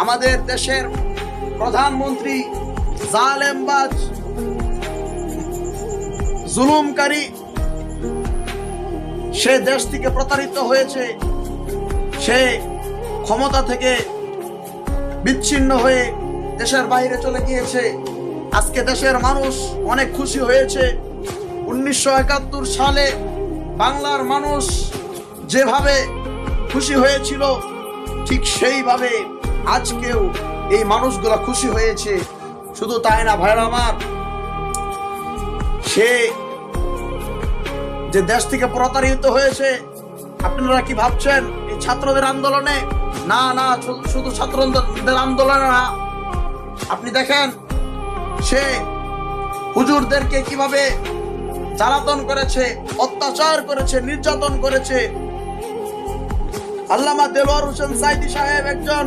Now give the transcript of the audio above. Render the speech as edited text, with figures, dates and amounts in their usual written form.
আমাদের দেশের প্রধানমন্ত্রী জালেমবাজ, জুলুমকারী, সে দেশ থেকে প্রতারিত হয়েছে, সে ক্ষমতা থেকে বিচ্ছিন্ন হয়ে দেশের বাইরে চলে গিয়েছে। আজকে দেশের মানুষ অনেক খুশি হয়েছে। 1971 সালে বাংলার মানুষ যেভাবে খুশি হয়েছিল, ঠিক সেইভাবে আজকেও এই মানুষগুলো খুশি হয়েছে। শুধু তাই না ভাইরা আমার, সে যে দেশ থেকে প্রতারিত হয়েছে, আপনারা কি ভাবছেন এই ছাত্রদের আন্দোলনে? না না, শুধু ছাত্রদের আন্দোলনে না। আপনি দেখেন সে হুজুরদেরকে কিভাবে জ্বালাতন করেছে, অত্যাচার করেছে, নির্যাতন করেছে। আল্লামা দেলোয়ার হোসেন সাইদি সাহেব একজন